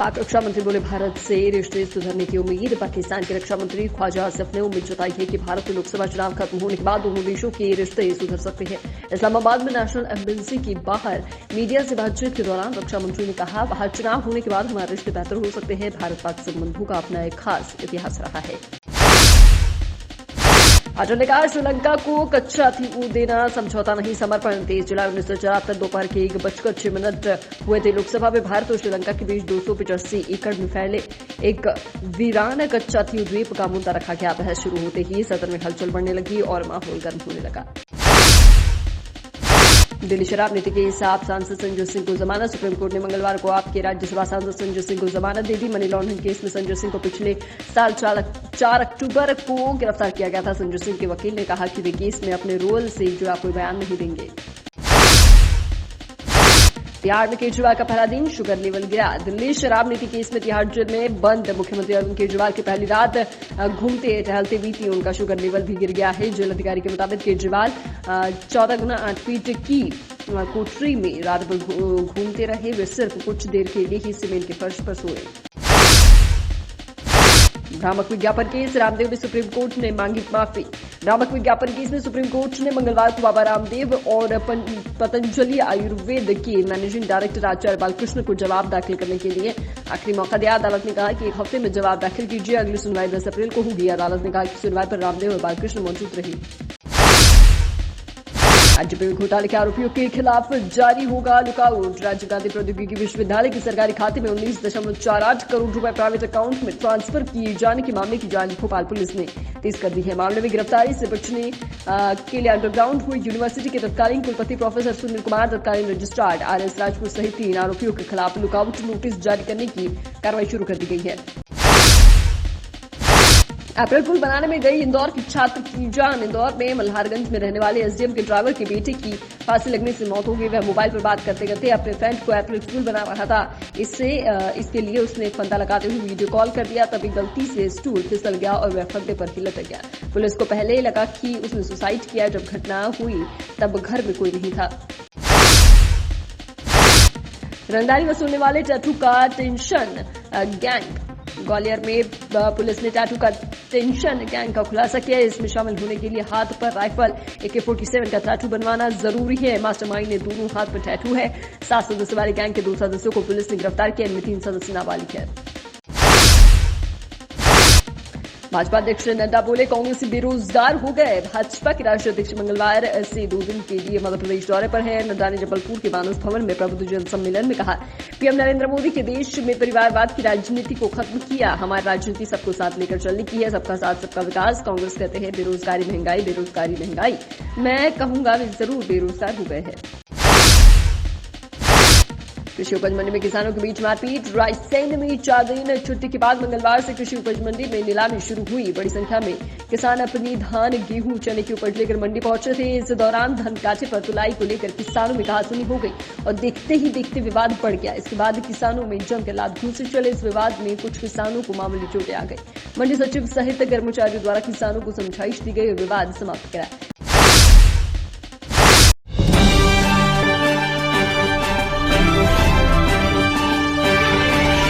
पाक रक्षा मंत्री बोले, भारत से रिश्ते सुधरने की उम्मीद। पाकिस्तान के रक्षा मंत्री ख्वाजा आसिफ ने उम्मीद जताई है कि भारत में लोकसभा चुनाव खत्म होने के बाद दोनों देशों के रिश्ते सुधर सकते हैं। इस्लामाबाद में नेशनल एम्बेसी के बाहर मीडिया से बातचीत के दौरान रक्षा मंत्री ने कहा, बाहर चुनाव होने के बाद हमारे रिश्ते बेहतर हो सकते हैं। भारत पाक संबंधों का अपना एक खास इतिहास रहा है। अटल ने कहा, श्रीलंका को कच्चा थी देना समझौता नहीं, समर्पण। 23 जुलाई 1974 दोपहर के 1:06 हुए थे। लोकसभा में भारत और श्रीलंका के बीच 285 एकड़ में फैले एक वीरान कच्चा थी द्वीप का मुद्दा रखा गया। बहस शुरू होते ही सदन में हलचल बढ़ने लगी और माहौल गर्म होने लगा। दिल्ली शराब नीति के साथ सांसद संजय सिंह को जमानत। सुप्रीम कोर्ट ने मंगलवार को आपके राज्यसभा सांसद संजय सिंह को जमानत दे दी। मनी लॉन्ड्रिंग केस में संजय सिंह को पिछले साल 4 अक्टूबर को गिरफ्तार किया गया था। संजय सिंह के वकील ने कहा कि वे केस में अपने रोल से जुड़ा कोई बयान नहीं देंगे। तिहाड़ में केजरीवाल का पहला दिन, शुगर लेवल गिरा। दिल्ली शराब नीति केस में तिहाड़ जेल में बंद मुख्यमंत्री अरविंद केजरीवाल की पहली रात घूमते टहलते बीती, उनका शुगर लेवल भी गिर गया है। जेल अधिकारी के मुताबिक केजरीवाल 14 गुना 8 फीट की कोठरी में रात भर घूमते रहे। वे सिर्फ कुछ देर के लिए ही सीमेंट के फर्श पर सोए। भ्रामक विज्ञापन केस, रामदेव में सुप्रीम कोर्ट ने मांगी माफी। भ्रामक विज्ञापन केस में सुप्रीम कोर्ट ने मंगलवार को बाबा रामदेव और पतंजलि आयुर्वेद के मैनेजिंग डायरेक्टर आचार्य बालकृष्ण को जवाब दाखिल करने के लिए आखिरी मौका दिया। अदालत ने कहा कि एक हफ्ते में जवाब दाखिल कीजिए। अगली सुनवाई 10 अप्रैल को होगी। अदालत ने कहा कि सुनवाई पर रामदेव और बालकृष्ण मौजूद रहे। राज्य में घोटाले के आरोपियों के खिलाफ जारी होगा लुकआउट। राजीव गांधी प्रौद्योगिकी विश्वविद्यालय के सरकारी खाते में 19.48 करोड़ रुपए प्राइवेट अकाउंट में ट्रांसफर किए जाने के मामले की जांच भोपाल पुलिस ने तेज कर दी है। मामले में गिरफ्तारी से बचने के लिए अंडरग्राउंड हुई यूनिवर्सिटी के तत्कालीन कुलपति प्रोफेसर सुनील कुमार, तत्कालीन रजिस्ट्रार RS राजपूत सहित 3 आरोपियों के खिलाफ लुकआउट नोटिस जारी करने की कार्रवाई शुरू कर दी गई है। अप्रैल फूल बनाने में गई इंदौर की छात्र की जान। इंदौर में मल्हारगंज में रहने वाले SDM के ड्राइवर के बेटे की फांसी लगने से मौत हो गई। वह मोबाइल पर बात करते करते अपने फ्रेंड को अप्रैल फूल बना रहा था। इसके लिए उसने एक फंदा लगाते हुए वीडियो कॉल कर दिया। तभी गलती से स्टूल फिसल गया और वह फंदे पर ही लटक गया। पुलिस को पहले लगा कि उसने सुसाइड किया। जब घटना हुई तब घर में कोई नहीं था। रंगदारी वसूलने वाले टैटू का टेंशन गैंग। ग्वालियर में पुलिस ने टैटू का टेंशन गैंग का खुलासा किया। इसमें शामिल होने के लिए हाथ पर राइफल AK-47 का टैटू बनवाना जरूरी है। मास्टरमाइंड ने दोनों हाथ पर टैटू है। 7 सदस्यों वाले गैंग के 2 सदस्यों को पुलिस ने गिरफ्तार किया। इनमें 3 सदस्य नाबालिग है। भाजपा अध्यक्ष नड्डा बोले, कांग्रेस बेरोजगार हो गए। भाजपा के राष्ट्रीय अध्यक्ष मंगलवार से 2 दिन के लिए मध्य प्रदेश दौरे पर है। नड्डा ने जबलपुर के मानस भवन में प्रबुद्धजन सम्मेलन में कहा, पीएम नरेंद्र मोदी के देश में परिवारवाद की राजनीति को खत्म किया। हमारी राजनीति सबको साथ लेकर चलने की है, सबका साथ सबका विकास। कांग्रेस कहते हैं बेरोजगारी महंगाई, बेरोजगारी महंगाई। मैं कहूंगा वे जरूर बेरोजगार हो गए हैं। कृषि उपज मंडी में किसानों के बीच मारपीट। रायसेन में 4 दिन छुट्टी के बाद मंगलवार से कृषि उपज मंडी में नीलामी शुरू हुई। बड़ी संख्या में किसान अपनी धान, गेहूं, चने की उपज लेकर मंडी पहुंचे थे। इस दौरान धान काटे पर तुलाई को लेकर किसानों में कहासुनी हो गई और देखते ही देखते विवाद बढ़ गया। इसके बाद किसानों में जमकर लात घूंसे चले। इस विवाद में कुछ किसानों को मामूली चोटें आ गई। मंडी सचिव सहित कर्मचारियों द्वारा किसानों को समझाइश दी गई और विवाद समाप्त कराया।